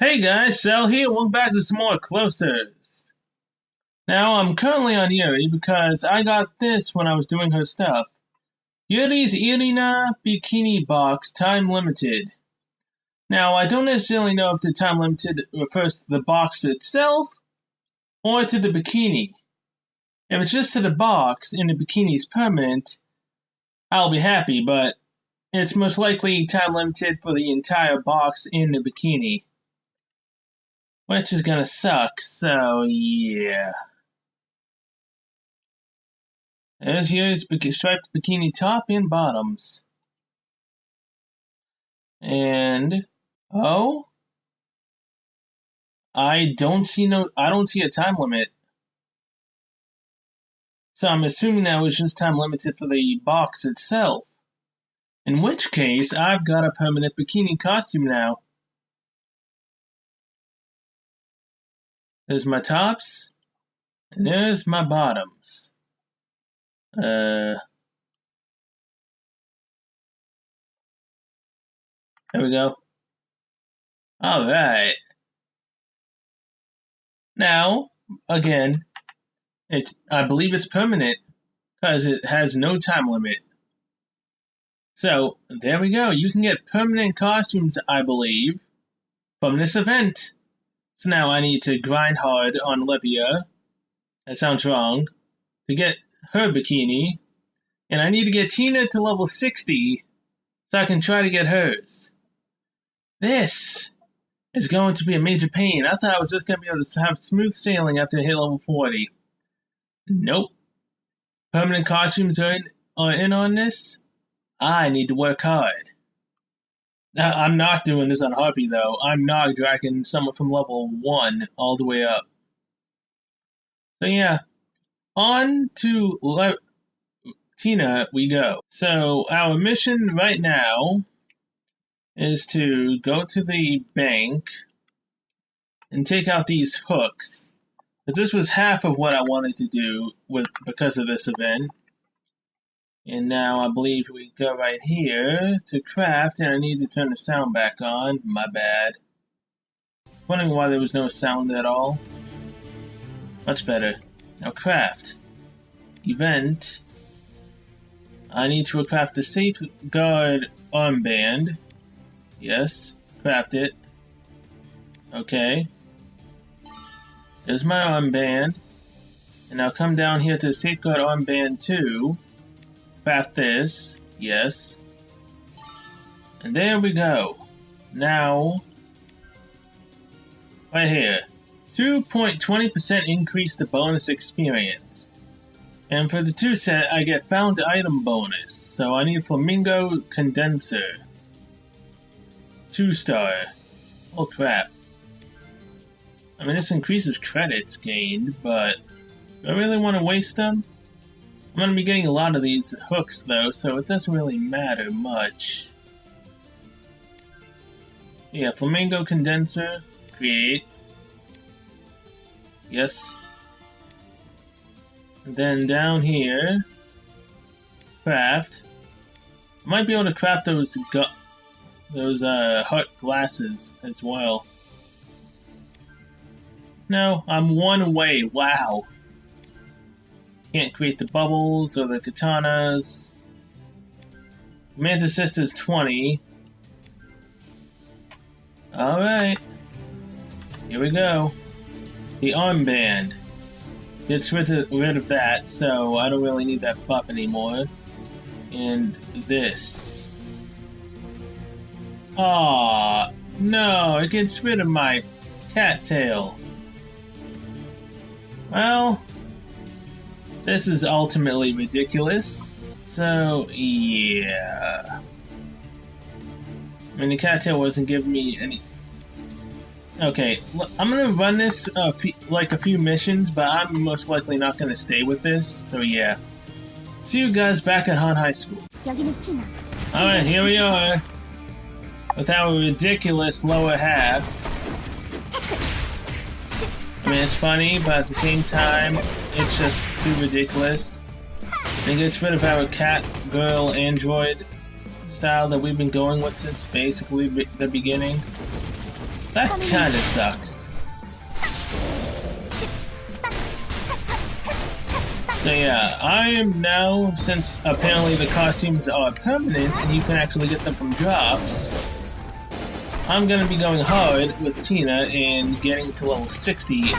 Hey guys, Sal here, welcome back to some more Closers. Now, I'm currently on Yuri because I got this when I was doing her stuff. Yuri's Irina Bikini Box Time Limited. Now, I don't necessarily know if the Time Limited refers to the box itself or to the bikini. If it's just to the box and the bikini is permanent, I'll be happy, but it's most likely Time Limited for the entire box in the bikini. Which is gonna suck, so yeah. There's Yuri's striped bikini top and bottoms. And oh, I don't see a time limit. So I'm assuming that was just time limited for the box itself. In which case, I've got a permanent bikini costume now. There's my tops, and there's my bottoms. There we go. Alright. Now, again, I believe it's permanent, because it has no time limit. So, there we go. You can get permanent costumes, I believe, from this event. So now I need to grind hard on Olivia, that sounds wrong, to get her bikini, and I need to get Tina to level 60 so I can try to get hers. This is going to be a major pain. I thought I was just going to be able to have smooth sailing after I hit level 40. Nope. Permanent costumes are in on this. I need to work hard. I'm not doing this on Harpy, though. I'm not dragging someone from level 1 all the way up. So yeah, on to Tina we go. So our mission right now is to go to the bank and take out these hooks. But this was half of what I wanted to do because of this event. And now I believe we go right here to craft, and I need to turn the sound back on. My bad. Wondering why there was no sound at all. Much better. Now craft. Event. I need to craft the safeguard armband. Yes. Craft it. Okay. There's my armband. And now come down here to safeguard armband 2. Craft this, yes. And there we go. Now, right here, 2.20% increase the bonus experience. And for the 2 set, I get found item bonus. So I need Flamingo Condenser. 2-star. Oh crap. I mean, this increases credits gained, but do I really want to waste them? I'm going to be getting a lot of these hooks, though, so it doesn't really matter much. Yeah, Flamingo Condenser. Create. Yes. And then down here, craft. I might be able to craft those heart glasses as well. No, I'm 1 away. Wow. Can't create the bubbles or the katanas. Mantis Sister's 20. Alright. Here we go. The armband. Gets rid of that, so I don't really need that buff anymore. And this. Aww. No, it gets rid of my cattail. Well, this is ultimately ridiculous, so yeah. I mean, the cattail wasn't giving me any... Okay, I'm gonna run this like a few missions, but I'm most likely not gonna stay with this, so yeah. See you guys back at Han High School. Alright, here we are. With our ridiculous lower half. I mean, it's funny, but at the same time, it's just too ridiculous. It gets rid of our cat, girl, android style that we've been going with since basically the beginning. That kinda sucks. So yeah, I am now, since apparently the costumes are permanent and you can actually get them from drops, I'm gonna be going hard with Tina and getting to level 60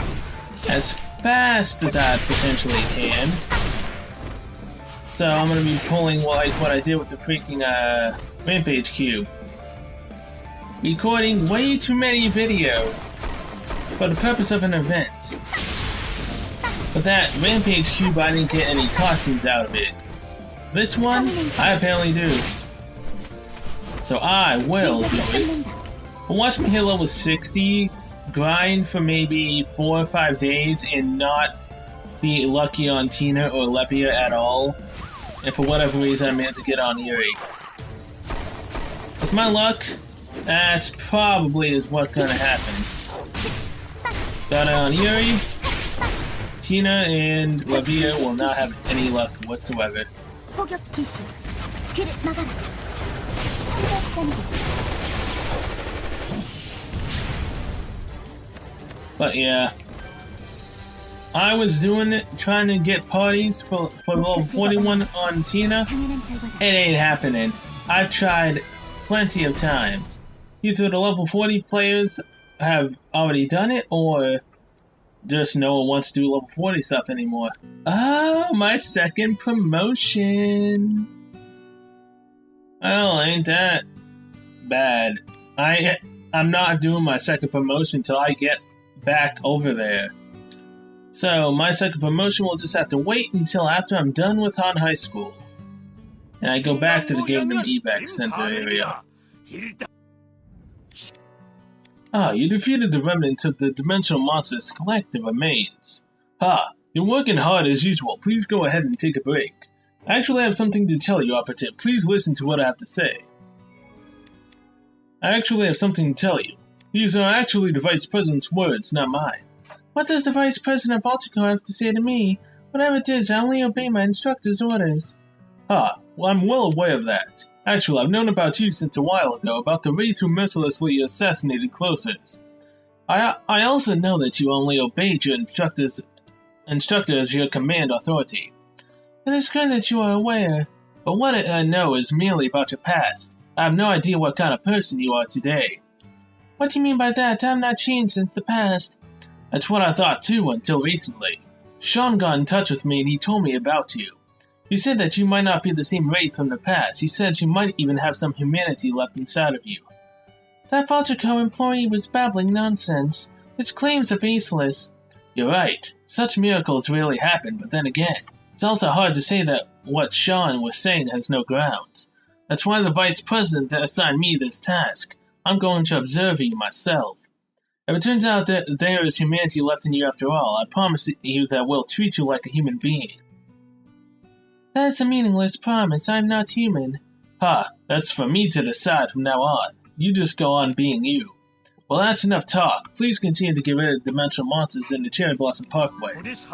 as fast as I potentially can. So I'm gonna be pulling like what I did with the freaking Rampage Cube. Recording way too many videos for the purpose of an event. But that Rampage Cube, I didn't get any costumes out of it. This one, I apparently do. So I will do it. But watch me hit level 60, grind for maybe 4 or 5 days, and not be lucky on Tina or Lepia at all. And for whatever reason, I managed to get on Yuri. With my luck, that's probably is what's gonna happen. Got it on Yuri. Tina and Lepia will not have any luck whatsoever. But yeah, I was doing it, trying to get parties for level 41 on Tina. It ain't happening. I've tried plenty of times. Either the level 40 players have already done it, or just no one wants to do level 40 stuff anymore. Oh, my second promotion. Well, ain't that bad. I'm not doing my second promotion till I get back over there. So my second promotion will just have to wait until after I'm done with Han High School. And I go back to the Gangnam Evac Center area. Ah, you defeated the remnants of the Dimensional Monsters collective remains. You're working hard as usual. Please go ahead and take a break. I actually have something to tell you, operative. Please listen to what I have to say. I actually have something to tell you. These are actually the Vice President's words, not mine. What does the Vice President of Baltico have to say to me? Whatever it is, I only obey my instructor's orders. Well, I'm well aware of that. Actually, I've known about you since a while ago, about the wraith who mercilessly assassinated Closers. I also know that you only obeyed your instructor as your command authority. It is good that you are aware, but what I know is merely about your past. I have no idea what kind of person you are today. What do you mean by that? I'm not changed since the past. That's what I thought too, until recently. Sean got in touch with me and he told me about you. He said that you might not be the same wraith from the past. He said you might even have some humanity left inside of you. That Baltico employee was babbling nonsense. His claims are baseless. You're right. Such miracles rarely happen, but then again, it's also hard to say that what Sean was saying has no grounds. That's why the Vice President assigned me this task. I'm going to observe you myself. If it turns out that there is humanity left in you after all, I promise you that we'll treat you like a human being. That's a meaningless promise. I'm not human. That's for me to decide from now on. You just go on being you. Well, that's enough talk. Please continue to get rid of dimensional monsters in the Cherry Blossom Parkway. Yes,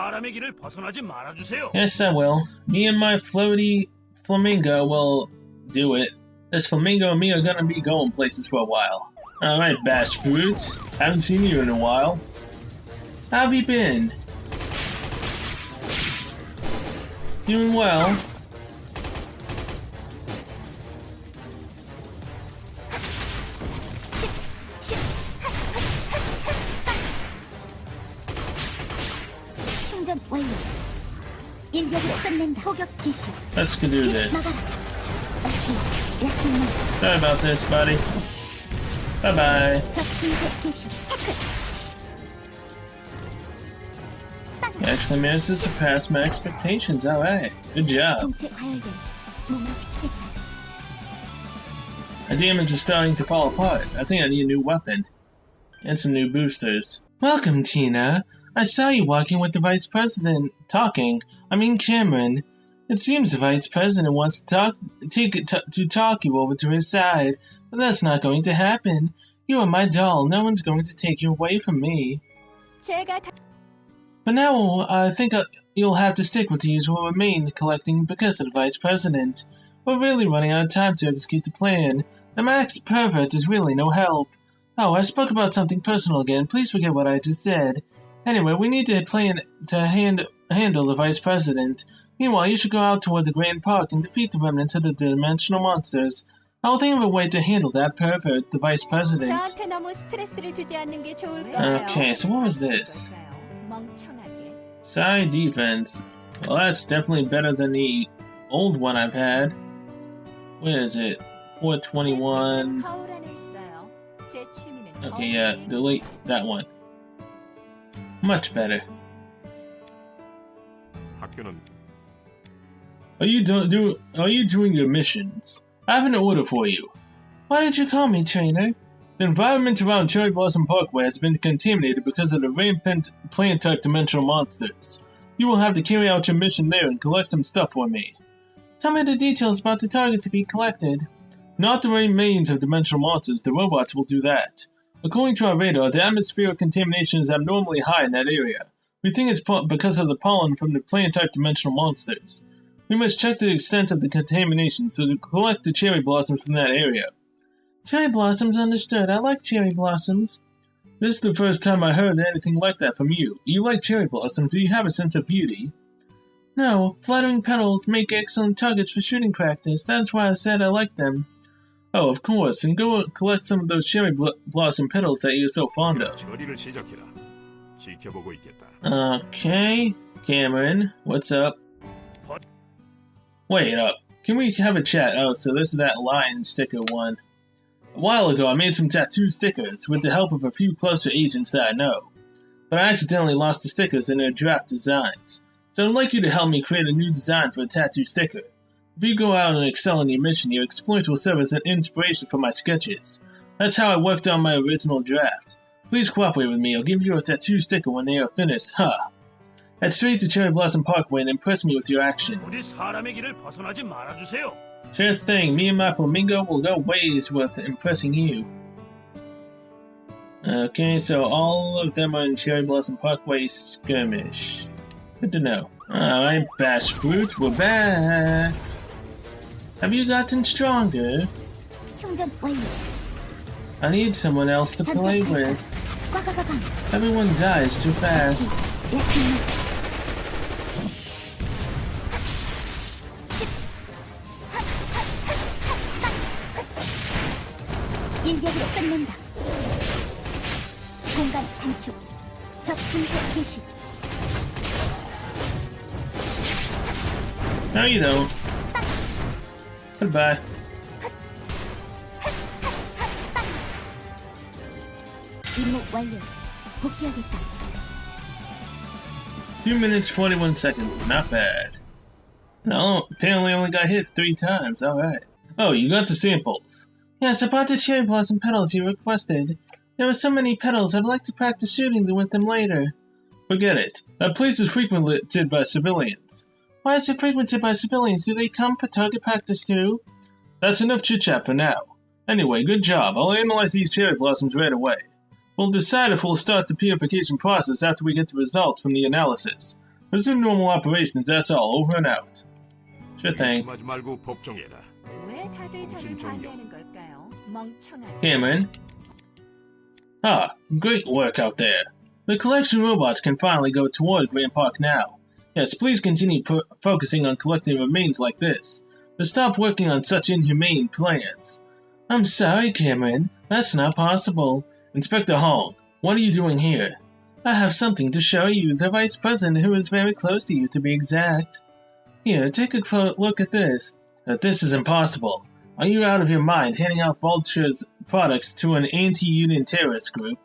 I will. Me and my floaty flamingo will do it. This flamingo and me are gonna be going places for a while. Alright, Bash Brutes. Haven't seen you in a while. How have you been? Doing well. Let's go do this. Sorry about this, buddy. Bye-bye. You actually managed to surpass my expectations. Alright, good job. My damage is starting to fall apart. I think I need a new weapon. And some new boosters. Welcome, Tina. I saw you walking with the Vice President. Cameron. It seems the Vice President wants to talk you over to his side, but that's not going to happen. You are my doll. No one's going to take you away from me. But now, I think you'll have to stick with the usual remains collecting because of the Vice President. We're really running out of time to execute the plan. The Max Pervert is really no help. Oh, I spoke about something personal again. Please forget what I just said. Anyway, we need to handle the Vice President. Meanwhile, you should go out toward the Grand Park and defeat the remnants of the dimensional monsters. I will think of a way to handle that pervert, the Vice President. Okay, so what was this? Side defense. Well, that's definitely better than the old one I've had. Where is it? 421. Okay, yeah, delete that one. Much better. Are you doing your missions? I have an order for you. Why did you call me, trainer? The environment around Cherry Blossom Parkway has been contaminated because of the rampant plant-type dimensional monsters. You will have to carry out your mission there and collect some stuff for me. Tell me the details about the target to be collected. Not the remains of dimensional monsters, the robots will do that. According to our radar, the atmospheric contamination is abnormally high in that area. We think it's because of the pollen from the plant-type dimensional monsters. We must check the extent of the contamination, so to collect the cherry blossoms from that area. Cherry blossoms, understood. I like cherry blossoms. This is the first time I heard anything like that from you. You like cherry blossoms. Do you have a sense of beauty? No, fluttering petals make excellent targets for shooting practice. That's why I said I like them. Oh, of course, and go collect some of those cherry blossom petals that you're so fond of. Okay, Cameron, what's up? Wait up, can we have a chat? Oh, so this is that lion sticker one. A while ago, I made some tattoo stickers with the help of a few closer agents that I know. But I accidentally lost the stickers in their draft designs. So I'd like you to help me create a new design for a tattoo sticker. If you go out and excel in your mission, your exploits will serve as an inspiration for my sketches. That's how I worked on my original draft. Please cooperate with me, I'll give you a tattoo sticker when they are finished, Head straight to Cherry Blossom Parkway and impress me with your actions. Sure thing, me and my flamingo will go ways with impressing you. Okay, so all of them are in Cherry Blossom Parkway skirmish. Good to know. Alright, Bash Brute, we're back! Have you gotten stronger? I need someone else to play with. Everyone dies too fast. 일격으로 끝낸다. 공간 단축. 적 분석 개시. No, you don't. Goodbye. 임무 완료. 복귀하겠다. 2 minutes 41 seconds. Not bad. No, apparently only got hit 3 times. Alright. Oh, you got the samples. Yes, I bought the cherry blossom petals you requested. There were so many petals, I'd like to practice shooting with them later. Forget it. That place is frequented by civilians. Why is it frequented by civilians? Do they come for target practice too? That's enough chit-chat for now. Anyway, good job. I'll analyze these cherry blossoms right away. We'll decide if we'll start the purification process after we get the results from the analysis. Resume normal operations, that's all. Over and out. Sure thing. Cameron? Ah, great work out there. The collection robots can finally go toward Grand Park now. Yes, please continue focusing on collecting remains like this. But stop working on such inhumane plans. I'm sorry, Cameron. That's not possible. Inspector Hong, what are you doing here? I have something to show you. The Vice President, who is very close to you, to be exact. Here, take a look at this. This is impossible. Are you out of your mind handing out Vulture's products to an anti-union terrorist group?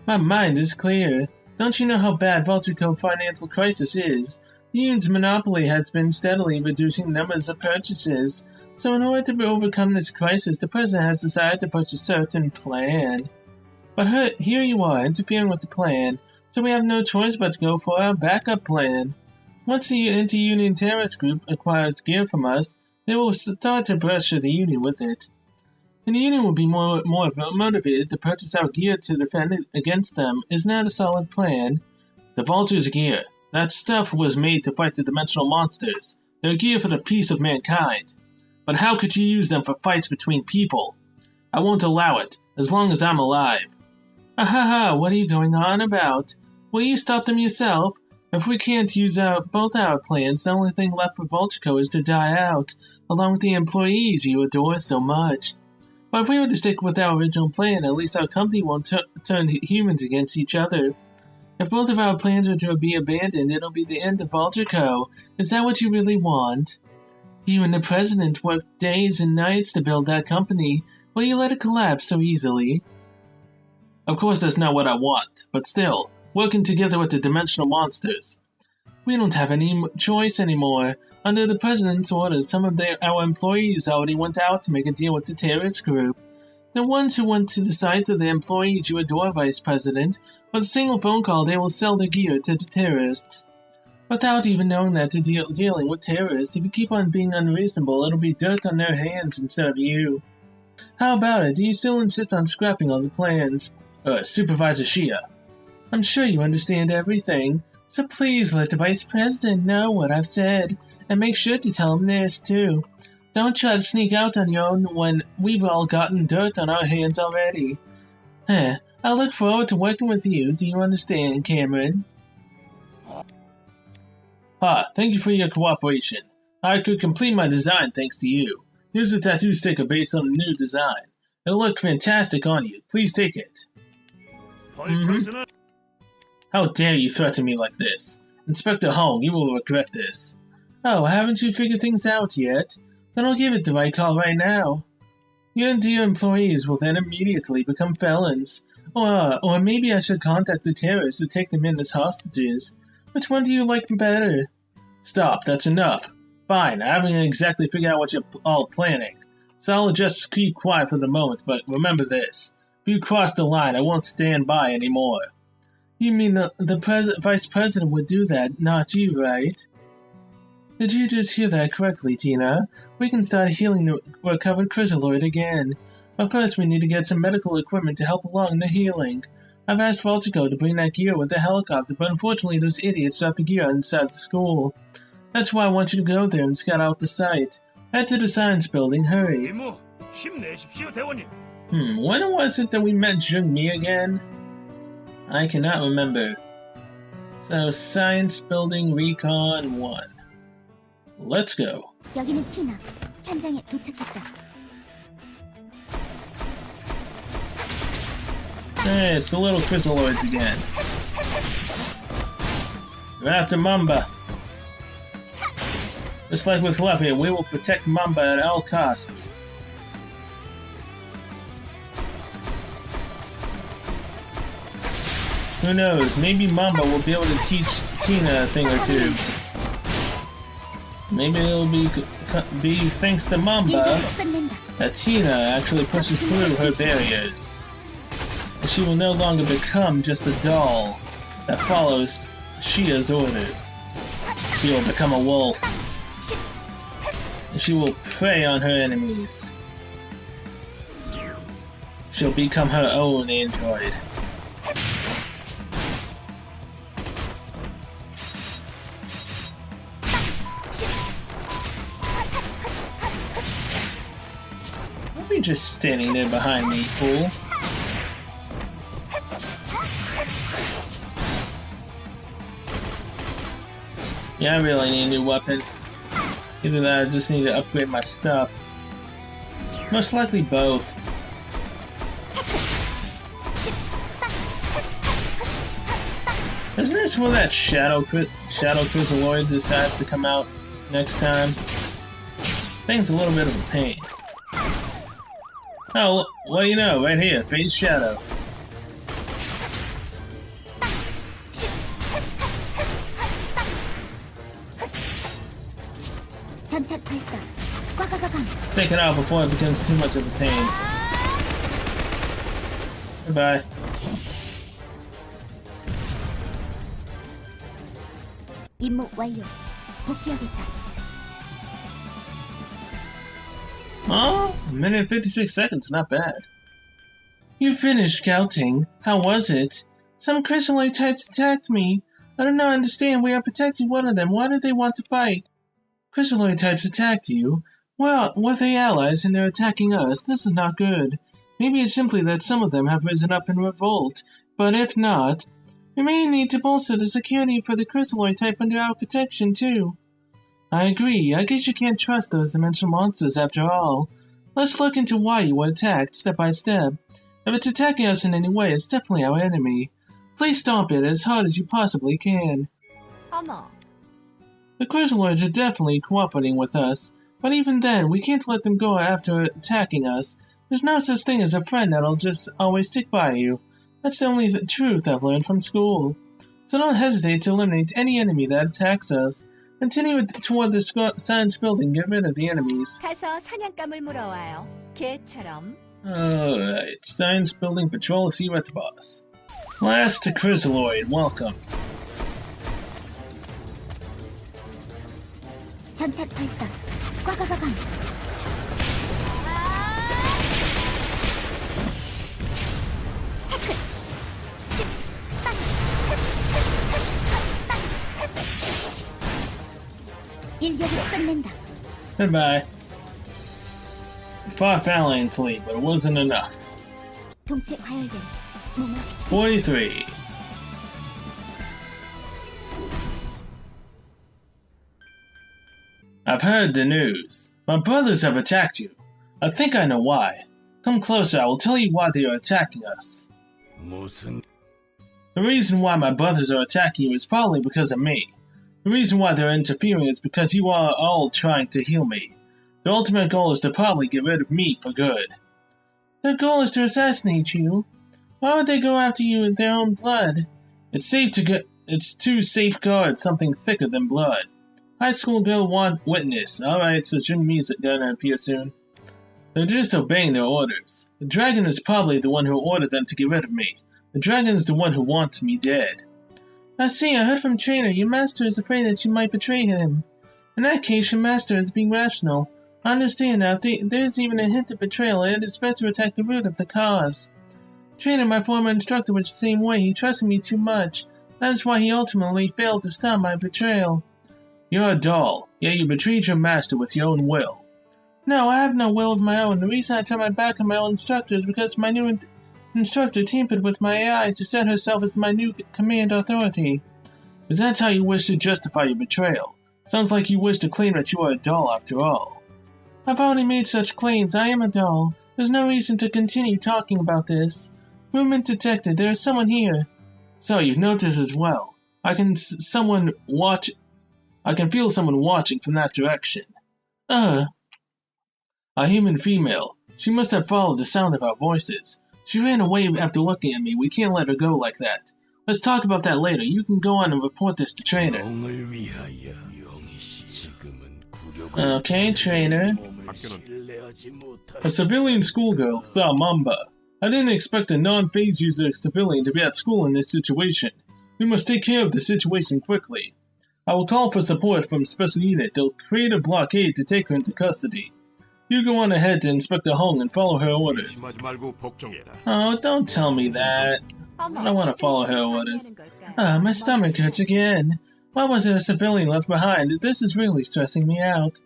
My mind is clear. Don't you know how bad Vulture Co.'s financial crisis is? The union's monopoly has been steadily reducing numbers of purchases, so in order to overcome this crisis, the president has decided to push a certain plan. But here you are, interfering with the plan, so we have no choice but to go for our backup plan. Once the anti-union terrorist group acquires gear from us, they will start to pressure the union with it. And the union will be more motivated to purchase our gear to defend against them. Isn't that a solid plan? The Vulture's gear. That stuff was made to fight the dimensional monsters. They're gear for the peace of mankind. But how could you use them for fights between people? I won't allow it. as long as I'm alive. Ha, what are you going on about? Will you stop them yourself? If we can't use both our plans, the only thing left for Voltico is to die out, along with the employees you adore so much. But if we were to stick with our original plan, at least our company won't turn humans against each other. If both of our plans are to be abandoned, it'll be the end of Voltico. Is that what you really want? You and the president worked days and nights to build that company. Will you let it collapse so easily? Of course that's not what I want, but still, working together with the dimensional monsters. We don't have any choice anymore. Under the president's orders, some of our employees already went out to make a deal with the terrorist group. The ones who went to the site are the employees you adore, Vice President. With a single phone call, they will sell their gear to the terrorists. Without even knowing that they're dealing with terrorists, if you keep on being unreasonable, it'll be dirt on their hands instead of you. How about it? Do you still insist on scrapping all the plans? Supervisor Shia. I'm sure you understand everything, so please let the Vice President know what I've said, and make sure to tell him this, too. Don't try to sneak out on your own when we've all gotten dirt on our hands already. I look forward to working with you, do you understand, Cameron? Thank you for your cooperation. I could complete my design thanks to you. Here's a tattoo sticker based on the new design. It'll look fantastic on you. Please take it. How dare you threaten me like this? Inspector Hong, you will regret this. Oh, haven't you figured things out yet? Then I'll give it the right call right now. Your dear employees will then immediately become felons. Or maybe I should contact the terrorists to take them in as hostages. Which one do you like better? Stop, that's enough. Fine, I haven't exactly figured out what you're all planning. So I'll just keep quiet for the moment, but remember this. If you cross the line, I won't stand by anymore. You mean the Vice President would do that, not you, right? Did you just hear that correctly, Tina? We can start healing the recovered Chrysaloid again. But first we need to get some medical equipment to help along the healing. I've asked Voltico to bring that gear with the helicopter, but unfortunately those idiots dropped the gear inside the school. That's why I want you to go there and scout out the site. Head to the science building, hurry. When was it that we met Jung-Mi again? I cannot remember. So, Science Building Recon 1. Let's go. 여기는 티나. 현장에 도착했다. Hey, it's the little Chrysaloids again. We're after Mamba. Just like with Leppy, we will protect Mamba at all costs. Who knows, maybe Mamba will be able to teach Tina a thing or two. Maybe it'll be thanks to Mamba that Tina actually pushes through her barriers. And she will no longer become just a doll that follows Shia's orders. She will become a wolf. And she will prey on her enemies. She'll become her own android. Don't be just standing there behind me, fool. Yeah, I really need a new weapon. Either that or I just need to upgrade my stuff. Most likely both. Isn't this where that Shadow Chrysaloid decides to come out next time? Thing's a little bit of a pain. Oh, well you know, right here, Phase Shadow. Take it out before it becomes too much of a pain. Goodbye. 임무 완료. 복귀하겠다. Oh, a minute and 56 seconds, not bad. You finished scouting. How was it? Some Chrysaloid types attacked me. I do not understand. We are protecting one of them. Why do they want to fight? Chrysaloid types attacked you? Well, we're the allies and they're attacking us. This is not good. Maybe it's simply that some of them have risen up in revolt, but if not, we may need to bolster the security for the crystalloid type under our protection too. I agree. I guess you can't trust those dimensional monsters after all. Let's look into why you were attacked, step by step. If it's attacking us in any way, it's definitely our enemy. Please stomp it as hard as you possibly can. The crystalloids are definitely cooperating with us, but even then, we can't let them go after attacking us. There's no such thing as a friend that'll just always stick by you. That's the only truth I've learned from school. So don't hesitate to eliminate any enemy that attacks us. Continue toward the science building, get rid of the enemies. 가서 사냥감을 물어와요. 개처럼. Alright, science building patrol, see you at the boss. Last to crystalloid, welcome. 전탄 발사. 꽉꽉꽉. 인력으로 끝낸다. Goodbye. Fought valiantly, but it wasn't enough. 동체 과열된 무마시키. 43. I've heard the news. My brothers have attacked you. I think I know why. Come closer, I will tell you why they are attacking us. The reason why my brothers are attacking you is probably because of me. The reason why they're interfering is because you are all trying to heal me. Their ultimate goal is to probably get rid of me for good. Their goal is to assassinate you. Why would they go after you in their own blood? It's to safeguard something thicker than blood. High school girl want witness. Alright, so Junmi's gonna appear soon. They're just obeying their orders. The dragon is probably the one who ordered them to get rid of me. The dragon is the one who wants me dead. I see, I heard from Trainer, your master is afraid that you might betray him. In that case, your master is being rational. I understand now, if there is even a hint of betrayal, it is best to attack the root of the cause. Trainer, my former instructor, was the same way. He trusted me too much. That is why he ultimately failed to stop my betrayal. You're a doll, yet you betrayed your master with your own will. No, I have no will of my own. The reason I turned my back on my old instructor is because my new instructor tampered with my AI to set herself as my new command authority. Is that how you wish to justify your betrayal? Sounds like you wish to claim that you are a doll after all. I've already made such claims. I am a doll. There's no reason to continue talking about this. Movement detected. There is someone here. So you've noticed as well. I can feel someone watching from that direction. A human female. She must have followed the sound of our voices. She ran away after looking at me. We can't let her go like that. Let's talk about that later. You can go on and report this to Trainer. Okay, Trainer. A civilian schoolgirl saw Mamba. I didn't expect a non-phase user civilian to be at school in this situation. We must take care of the situation quickly. I will call for support from Special Unit. They'll create a blockade to take her into custody. You go on ahead to Inspector Hong and follow her orders. Oh, don't tell me that. I don't want to follow her orders. My stomach hurts again. Why was there a civilian left behind? This is really stressing me out.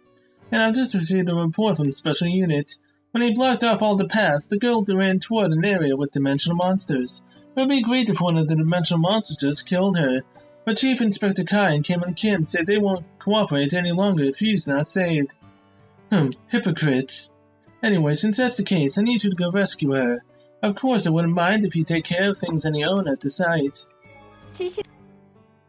And I've just received a report from Special Unit. When he blocked off all the paths, the girl ran toward an area with dimensional monsters. It would be great if one of the dimensional monsters just killed her. But Chief Inspector Kai and Kim say they won't cooperate any longer if she's not saved. Hypocrites. Anyway, since that's the case, I need you to go rescue her. Of course, I wouldn't mind if you take care of things on your own at the site.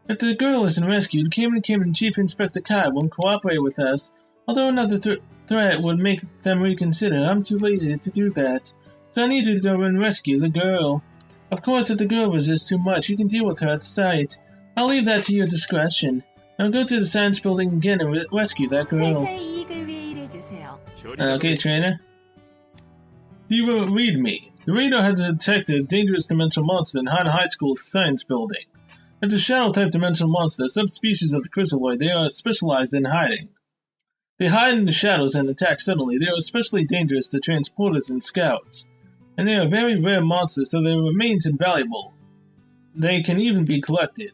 If the girl isn't rescued, Kim and Chief Inspector Kai won't cooperate with us. Although another threat would make them reconsider, I'm too lazy to do that. So I need you to go and rescue the girl. Of course, if the girl resists too much, you can deal with her at the site. I'll leave that to your discretion. Now go to the science building again and rescue that girl. Okay, Trainer. You will read me. The radar has detected a dangerous dimensional monster in Han High School's science building. It's a shadow-type dimensional monster, a subspecies of the crystalloid. They are specialized in hiding. They hide in the shadows and attack suddenly. They are especially dangerous to transporters and scouts. And they are very rare monsters, so their remains invaluable. They can even be collected.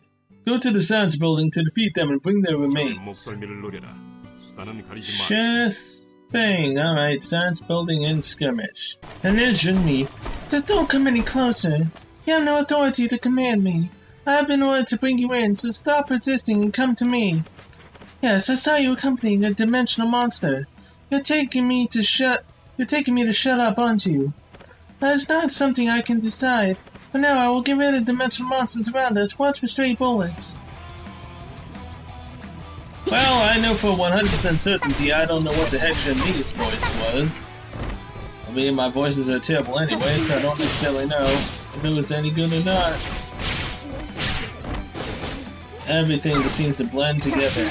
Go to the science building to defeat them and bring their remains. Sure Bang! Alright, science building and skirmish. And there's Jungmi. Don't come any closer. You have no authority to command me. I have been ordered to bring you in, so stop resisting and come to me. Yes, I saw you accompanying a dimensional monster. You're taking me to shut up, aren't you? That is not something I can decide. For now, I will get rid of dimensional monsters around us. Watch for stray bullets. Well, I know for 100% certainty I don't know what the heck Shenmi's voice was. I mean, my voices are terrible anyway, so I don't necessarily know if it was any good or not. Everything just seems to blend together.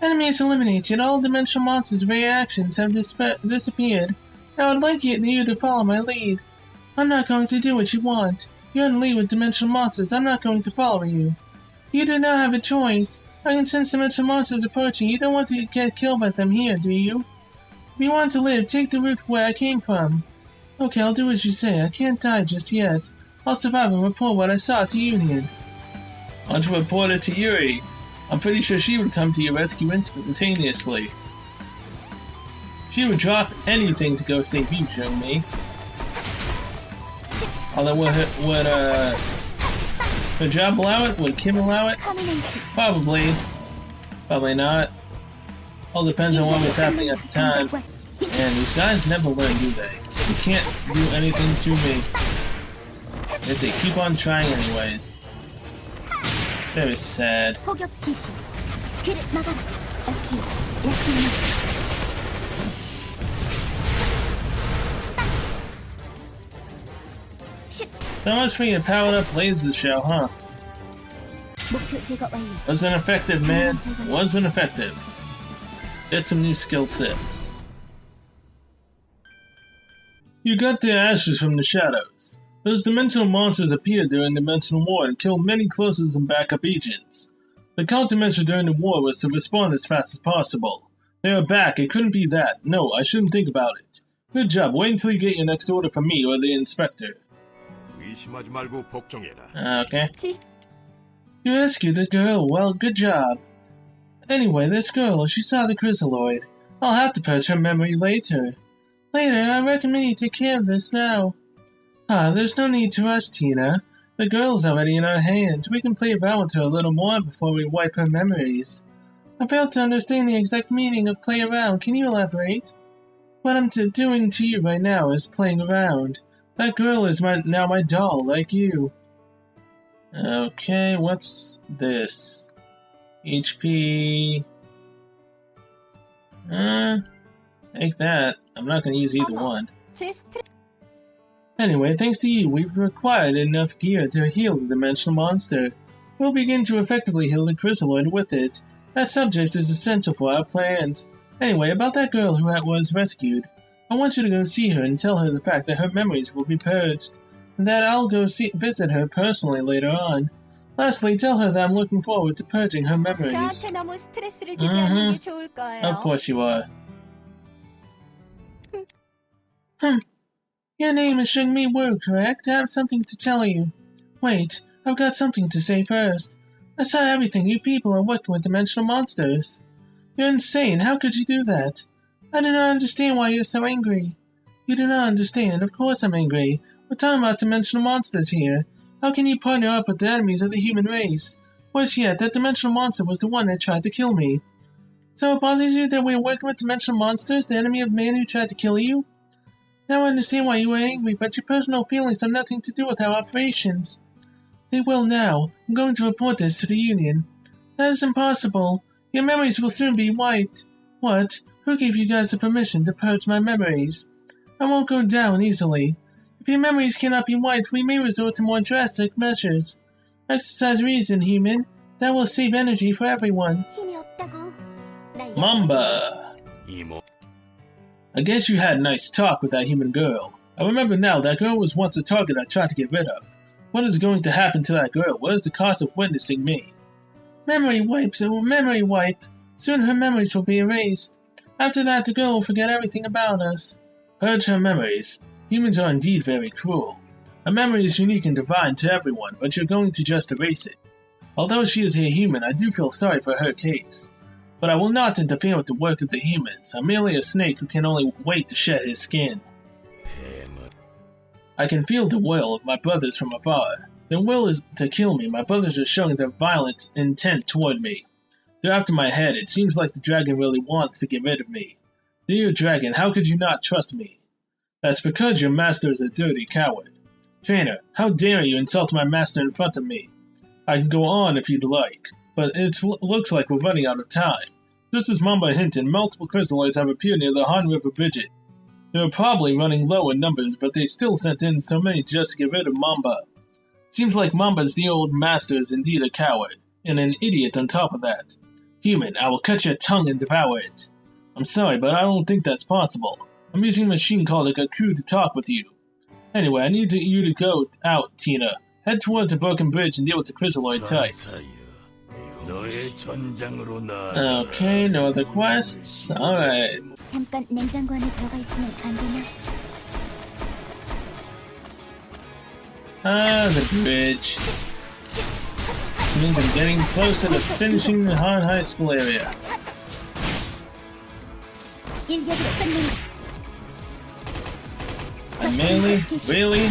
Enemies eliminated. All dimensional monsters' reactions have disappeared. Now I would like you to follow my lead. I'm not going to do what you want. You're in the lead with dimensional monsters. I'm not going to follow you. You do not have a choice. I can sense dimensional monsters approaching. You don't want to get killed by them here, do you? If you want to live, take the route where I came from. Okay, I'll do as you say. I can't die just yet. I'll survive and report what I saw to Union. Why don't you report it to Yuri? I'm pretty sure she would come to your rescue instantaneously. She would drop anything to go save you, Jungmi. Although would her job allow it? Would Kim allow it? Probably. Probably not. All depends on what was happening at the time. And these guys never learn, do they? You can't do anything to me. If they keep on trying anyways. Very sad. So much for your powered up laser show, huh? Wasn't effective, man. Wasn't effective. Get some new skill sets. You got the ashes from the shadows. Those dimensional monsters appeared during Dimensional War and killed many closers and backup agents. The countermeasure during the war was to respond as fast as possible. They are back, it couldn't be that. No, I shouldn't think about it. Good job, wait until you get your next order from me or the inspector. Okay. You rescued the girl, well, good job. Anyway, this girl, she saw the chrysaloid. I'll have to purge her memory later. Later, I recommend you take care of this now. There's no need to rush, Tina. The girl's already in our hands. We can play around with her a little more before we wipe her memories. I failed to understand the exact meaning of play around. Can you elaborate? What I'm doing to you right now is playing around. That girl is now my doll, like you. Okay, what's this? HP... take that. I'm not gonna use either one. Anyway, thanks to you, we've acquired enough gear to heal the dimensional monster. We'll begin to effectively heal the chrysaloid with it. That subject is essential for our plans. Anyway, about that girl who was rescued. I want you to go see her and tell her the fact that her memories will be purged, and that I'll go visit her personally later on. Lastly, tell her that I'm looking forward to purging her memories. Of course you are. Your name is Shengmi Wu, correct? I have something to tell you. Wait, I've got something to say first. I saw everything. You people are working with dimensional monsters. You're insane. How could you do that? I do not understand why you're so angry. You do not understand. Of course I'm angry. We're talking about dimensional monsters here. How can you partner up with the enemies of the human race? Worse yet, that dimensional monster was the one that tried to kill me. So it bothers you that we're working with dimensional monsters, the enemy of man who tried to kill you? Now I understand why you were angry, but your personal feelings have nothing to do with our operations. They will now. I'm going to report this to the Union. That is impossible. Your memories will soon be wiped. What? Who gave you guys the permission to purge my memories? I won't go down easily. If your memories cannot be wiped, we may resort to more drastic measures. Exercise reason, human. That will save energy for everyone. Mamba! I guess you had a nice talk with that human girl. I remember now, that girl was once a target I tried to get rid of. What is going to happen to that girl? What is the cost of witnessing me? Memory wipe. Soon her memories will be erased. After that, the girl will forget everything about us. Purge her memories. Humans are indeed very cruel. Her memory is unique and divine to everyone, but you're going to just erase it. Although she is a human, I do feel sorry for her case. But I will not interfere with the work of the humans. I'm merely a snake who can only wait to shed his skin. I can feel the will of my brothers from afar. Their will is to kill me. My brothers are showing their violent intent toward me. They're after my head. It seems like the dragon really wants to get rid of me. Dear dragon, how could you not trust me? That's because your master is a dirty coward. Trainer, how dare you insult my master in front of me? I can go on if you'd like, but it looks like we're running out of time. Just as Mamba hinted, multiple crystalloids have appeared near the Han River Bridget. They were probably running low in numbers, but they still sent in so many just to get rid of Mamba. Seems like Mamba's dear old master is indeed a coward, and an idiot on top of that. Human, I will cut your tongue and devour it. I'm sorry, but I don't think that's possible. I'm using a machine called a Gaku to talk with you. Anyway, I need you to go out, Tina. Head towards the broken bridge and deal with the crystalloid types. Okay, no other quests? Alright. 잠깐 냉장고 안에 들어가 있으면 안 되나? The bridge. This means I'm getting closer to finishing the Han High School area. 일격으로 끝낸다. I mainly, really,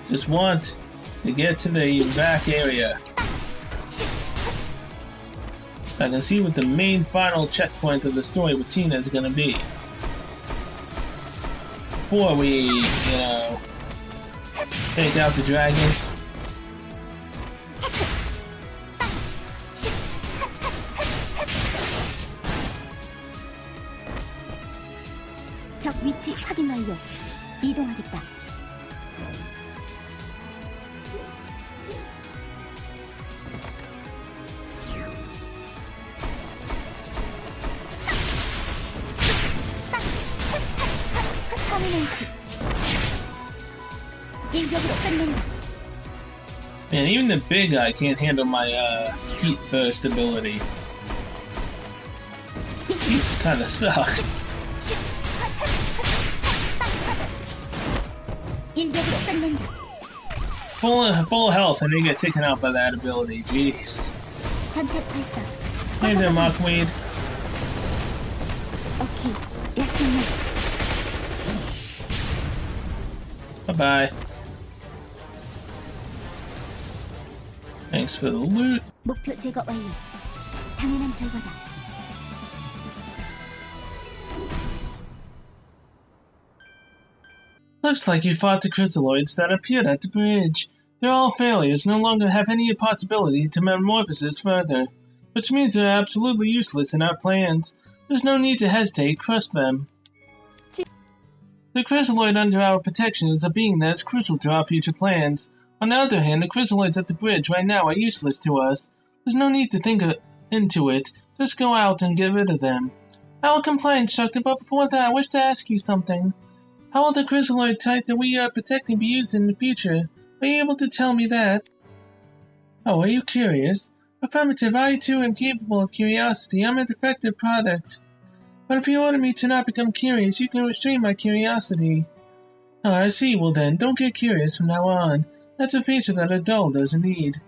just want to get to the back area. I can see what the main final checkpoint of the story with Tina is gonna be. Before we, take out the dragon. 적 위치 확인 완료. 이동하겠다. 터미네이트. 일격으로 끝낸다. Man, even the big guy can't handle my heat burst ability. This kinda sucks. 일격으로 끝낸다. Full health and they get taken out by that ability. Jeez. 전탄 발사. Hey there, Mockweed. 오케이. 약했네. Bye-bye. Thanks for the loot. 목표 제거 완료. 당연한 결과다. Looks like you fought the crystalloids that appeared at the bridge. They're all failures, no longer have any possibility to metamorphosis further, which means they're absolutely useless in our plans. There's no need to hesitate, crush them. The crystalloid under our protection is a being that is crucial to our future plans. On the other hand, the crystalloids at the bridge right now are useless to us. There's no need to think into it. Just go out and get rid of them. I will comply, Instructor, but before that I wish to ask you something. How will the crystalloid type that we are protecting be used in the future? Are you able to tell me that? Oh, are you curious? Affirmative, I too am capable of curiosity. I'm a defective product. But if you order me to not become curious, you can restrain my curiosity. Oh, I see. Well then, don't get curious from now on. That's a feature that a doll doesn't need.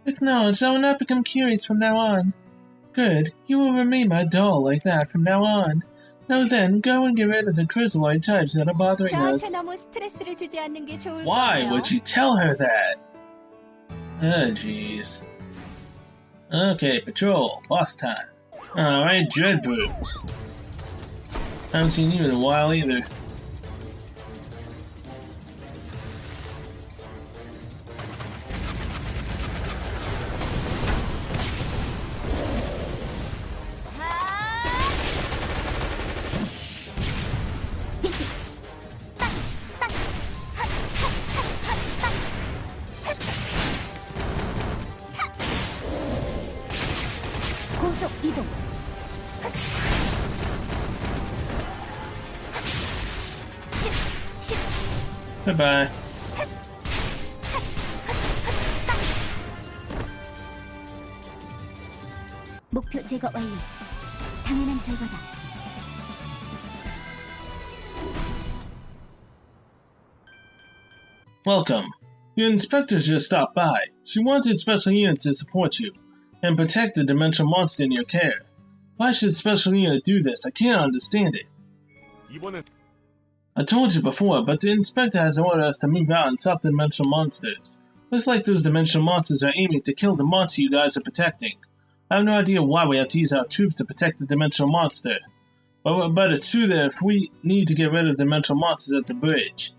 Acknowledged, I will not become curious from now on. Good. You will remain my doll like that from now on. Now then, go and get rid of the crystalloid types that are bothering us. 저한테 너무 스트레스를 주지 않는 게 좋을 Why 거예요. would you tell her that? Oh, jeez. Okay, patrol. Boss time. Alright, Dreadbrute. Haven't seen you in a while either. 고속 이동. Goodbye. 목표 제거 완료. 당연한 결과다. Welcome. Your inspectors just stopped by. She wanted special units to support you and protect the dimensional monster in your care. Why should Special Unit do this? I can't understand it. 이번엔 I told you before, but the inspector has ordered us to move out and stop the dimensional monsters. Looks like those dimensional monsters are aiming to kill the monster you guys are protecting. I have no idea why we have to use our troops to protect the dimensional monster. But it's true that if we need to get rid of dimensional monsters at the bridge.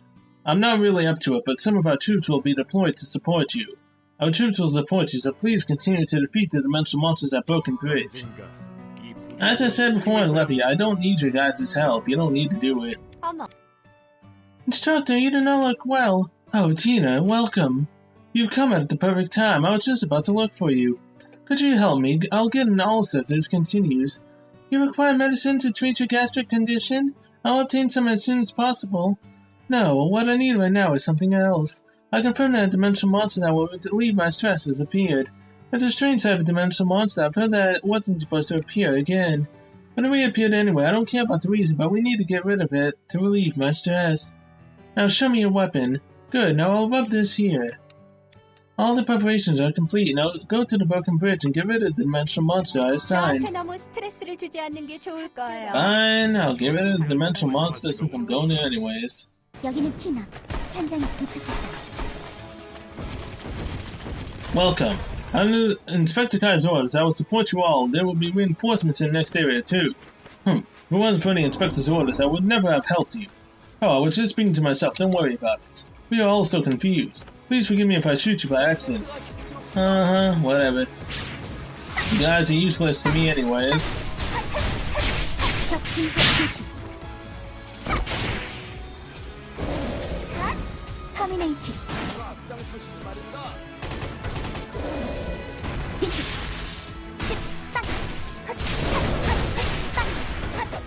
I'm not really up to it, but some of our troops will be deployed to support you. Our troops will support you, so please continue to defeat the dimensional monsters at Broken Bridge. As I said before in Levy, I don't need your guys' help. You don't need to do it. 어머, Instructor, you do not look well. Oh, Tina, welcome. You've come at the perfect time. I was just about to look for you. Could you help me? I'll get an ulcer if this continues. You require medicine to treat your gastric condition? I'll obtain some as soon as possible. No, what I need right now is something else. I confirm that a dimensional monster that will relieve my stress has appeared. It's a strange type of dimensional monster. I've heard that it wasn't supposed to appear again. But it reappeared anyway. I don't care about the reason, but we need to get rid of it to relieve my stress. Now show me your weapon. Good, now I'll rub this here. All the preparations are complete. Now go to the Broken Bridge and get rid of the dimensional monster I assigned. 저한테 너무 스트레스를 주지 않는 게 좋을 거예요. Fine, I'll get rid of the dimensional monster since I'm going there anyways. 여기는 티나. 현장에 도착했다. Welcome. Under Inspector Kai's orders, I will support you all. There will be reinforcements in the next area, too. If it wasn't for the Inspector's orders, I would never have helped you. Oh, I was just speaking to myself. Don't worry about it. We are all so confused. Please forgive me if I shoot you by accident. Whatever. You guys are useless to me anyways. 적 분석 개시. 터미네이팅. 빙크. 10. 땅. 헛. 헛. 헛.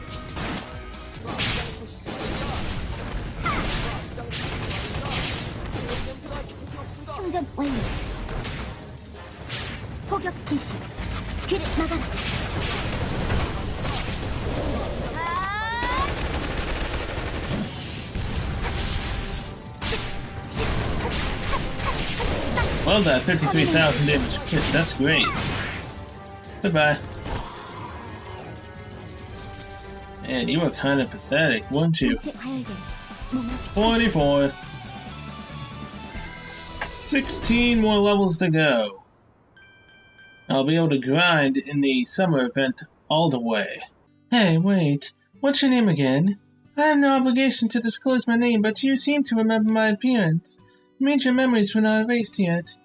충전 완료. 포격 개시. 그를 막아라. Well, that 53,000 damage kit, that's great. Goodbye. And you were kind of pathetic, weren't you? 44. 16 more levels to go. I'll be able to grind in the summer event all the way. Hey, wait. What's your name again? I have no obligation to disclose my name, but you seem to remember my appearance. It means your memories were not erased yet.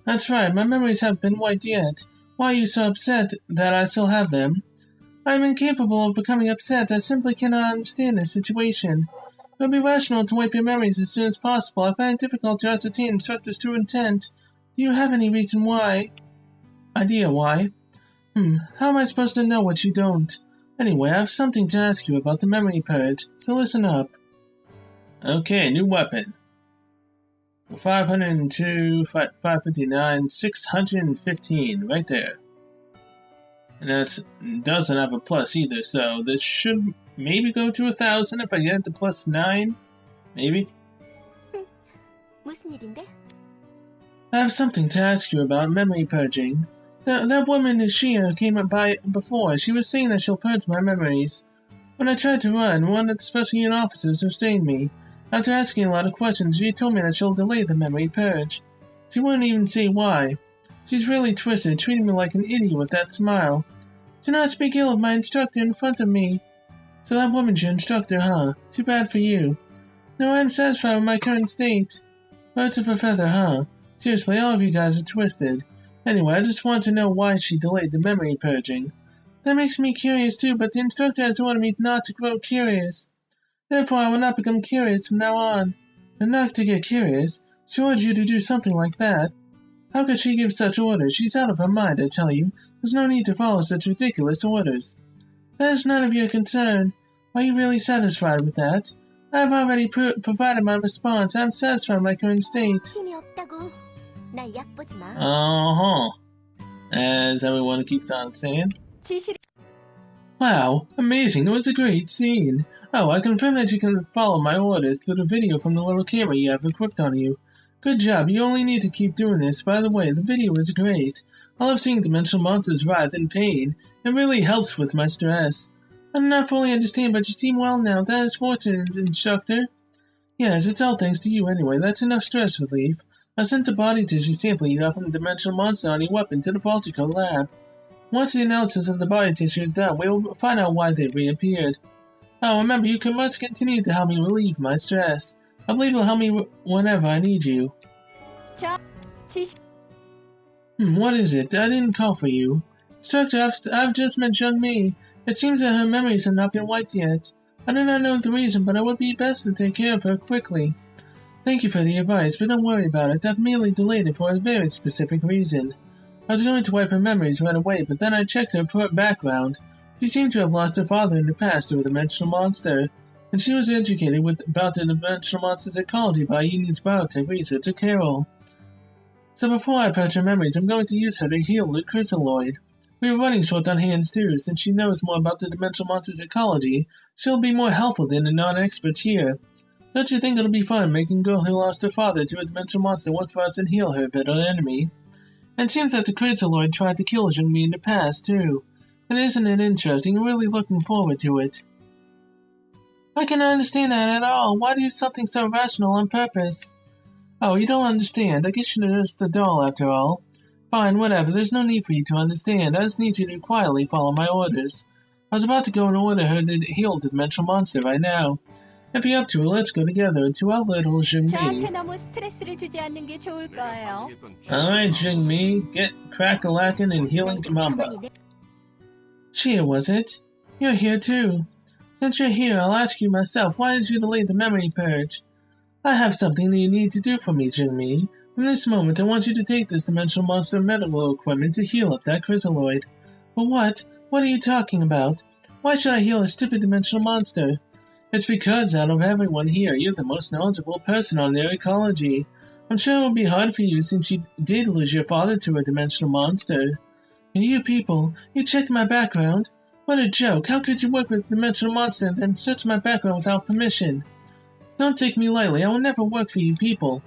That's right, my memories haven't been wiped yet. Why are you so upset that I still have them? I am incapable of becoming upset. I simply cannot understand this situation. It would be rational to wipe your memories as soon as possible. I find it difficult to ascertain instructor's true intent. Do you have any reason why? Idea why? How am I supposed to know what you don't? Anyway, I have something to ask you about the memory purge, so listen up. Okay, new weapon. 502, 559, 615, right there. And that doesn't have a plus either, so this should maybe go to 1,000 if I get it to plus 9? Maybe? 무슨 일인데? I have something to ask you about memory purging. That woman Ishia came by before. She was saying that she'll purge my memories. When I tried to run, one of the special unit officers restrained me. After asking a lot of questions, she told me that she'll delay the memory purge. She wouldn't even say why. She's really twisted, treating me like an idiot with that smile. Do not speak ill of my instructor in front of me. So that woman's your instructor, huh? Too bad for you. No, I'm satisfied with my current state. Birds of a feather, huh? Seriously, all of you guys are twisted. Anyway, I just want to know why she delayed the memory purging. That makes me curious too, but the instructor has ordered me not to grow curious. Therefore, I will not become curious from now on. And not to get curious, she ordered you to do something like that. How could she give such orders? She's out of her mind, I tell you. There's no need to follow such ridiculous orders. That is none of your concern. Are you really satisfied with that? I have already provided my response. I'm satisfied with my current state. 힘이 없다고. 날 얕보지 마. As everyone keeps on saying. 지시를 Wow, amazing. It was a great scene. Oh, I confirm that you can follow my orders through the video from the little camera you have equipped on you. Good job, you only need to keep doing this. By the way, the video is great. I love seeing dimensional monsters writhe in pain. It really helps with my stress. I do not fully understand, but you seem well now. That is fortunate, Instructor. Yes, it's all thanks to you anyway. That's enough stress relief. I sent the body tissue sample you got from the dimensional monster on your weapon to the Voltico lab. Once the analysis of the body tissue is done, we will find out why they reappeared. Oh, remember, you must continue to help me relieve my stress. I believe you'll help me whenever I need you. What is it? I didn't call for you. Instructor, I've just met Young Mi. It seems that her memories have not been wiped yet. I do not know the reason, but it would be best to take care of her quickly. Thank you for the advice, but don't worry about it. I've merely delayed it for a very specific reason. I was going to wipe her memories right away, but then I checked her background. She seemed to have lost her father in the past to a dimensional monster, and she was educated about the dimensional monster's ecology by Union's biotech researcher Carol. So before I patch her memories, I'm going to use her to heal the chrysaloid. We are running short on hands too. Since she knows more about the dimensional monster's ecology, she'll be more helpful than the non-experts here. Don't you think it'll be fun making a girl who lost her father to a dimensional monster work for us and heal her bitter enemy? And it seems that the chrysaloid tried to kill Young Mi in the past too. And isn't it interesting? I'm really looking forward to it. I cannot understand that at all. Why do something so rational on purpose? Oh, you don't understand. I guess you're just a doll after all. Fine, whatever. There's no need for you to understand. I just need you to quietly follow my orders. I was about to go and order her to heal the dimensional monster right now. If you're up to it, let's go together to our little Young Mi. 저한테 너무 스트레스를 주지 않는 게 좋을 거예요. Alright, Young Mi, get crack-a-lackin' and healing Mamba. Chia, was it? You're here too. Since you're here, I'll ask you myself, why did you delay the memory purge? I have something that you need to do for me, Young Mi. From this moment, I want you to take this dimensional monster medical equipment to heal up that chrysaloid. But what? What are you talking about? Why should I heal a stupid dimensional monster? It's because out of everyone here, you're the most knowledgeable person on their ecology. I'm sure it will be hard for you since you did lose your father to a dimensional monster. And you people, you checked my background? What a joke. How could you work with a dimensional monster and then search my background without permission? Don't take me lightly. I will never work for you people.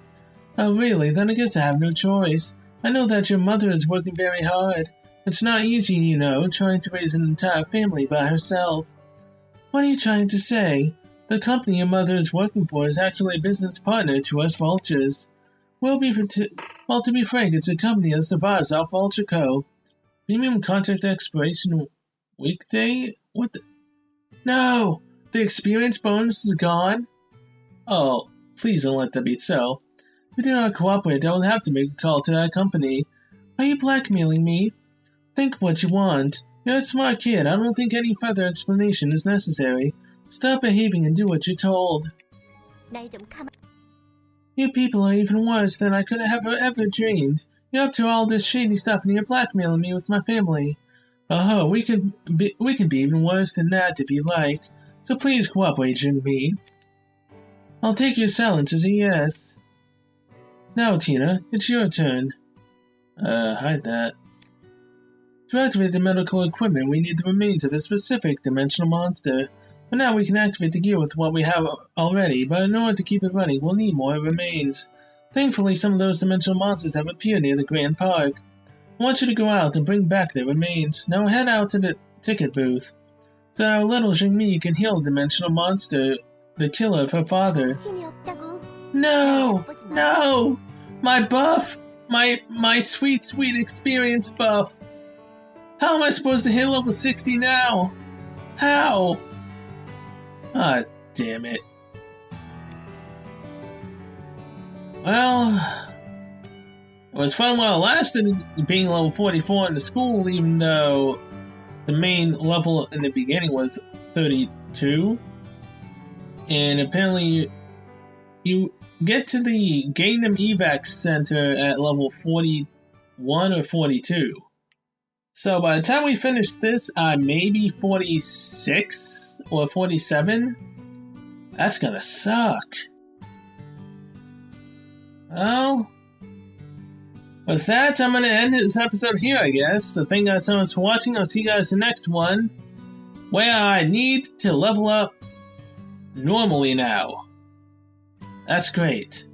Oh, really? Then I guess I have no choice. I know that your mother is working very hard. It's not easy, you know, trying to raise an entire family by herself. What are you trying to say? The company your mother is working for is actually a business partner to us vultures. To be frank, it's a company that survives off Vulture Co. Premium contract expiration weekday? What the? No! The experience bonus is gone? Oh, please don't let that be so. If you do not cooperate, I will have to make a call to that company. Are you blackmailing me? Think what you want. You're a smart kid. I don't think any further explanation is necessary. Stop behaving and do what you're told. You people are even worse than I could have ever dreamed. You're up to all this shady stuff and you're blackmailing me with my family. Oh, we can be even worse than that if you like. So please cooperate, Young Mi. I'll take your silence as a yes. Now, Tina, it's your turn. Hide that. To activate the medical equipment, we need the remains of a specific dimensional monster. For now, we can activate the gear with what we have already, but in order to keep it running, we'll need more remains. Thankfully, some of those dimensional monsters have appeared near the Grand Park. I want you to go out and bring back their remains. Now head out to the ticket booth, so our little Young Mi can heal the dimensional monster, the killer of her father. No! No! My buff! My sweet, sweet experience buff! How am I supposed to hit level 60 now? How? Ah, damn it. Well, it was fun while it lasted being level 44 in the school, even though the main level in the beginning was 32. And apparently you get to the Gangnam Evac Center at level 41 or 42. So by the time we finish this, I may be 46 or 47. That's gonna suck. Well, with that, I'm gonna end this episode here, I guess. So thank you guys so much for watching. I'll see you guys in the next one, where I need to level up normally now. That's great.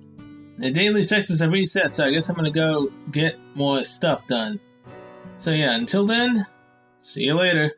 The daily sectors have reset, so I guess I'm gonna go get more stuff done. So yeah, until then, see you later.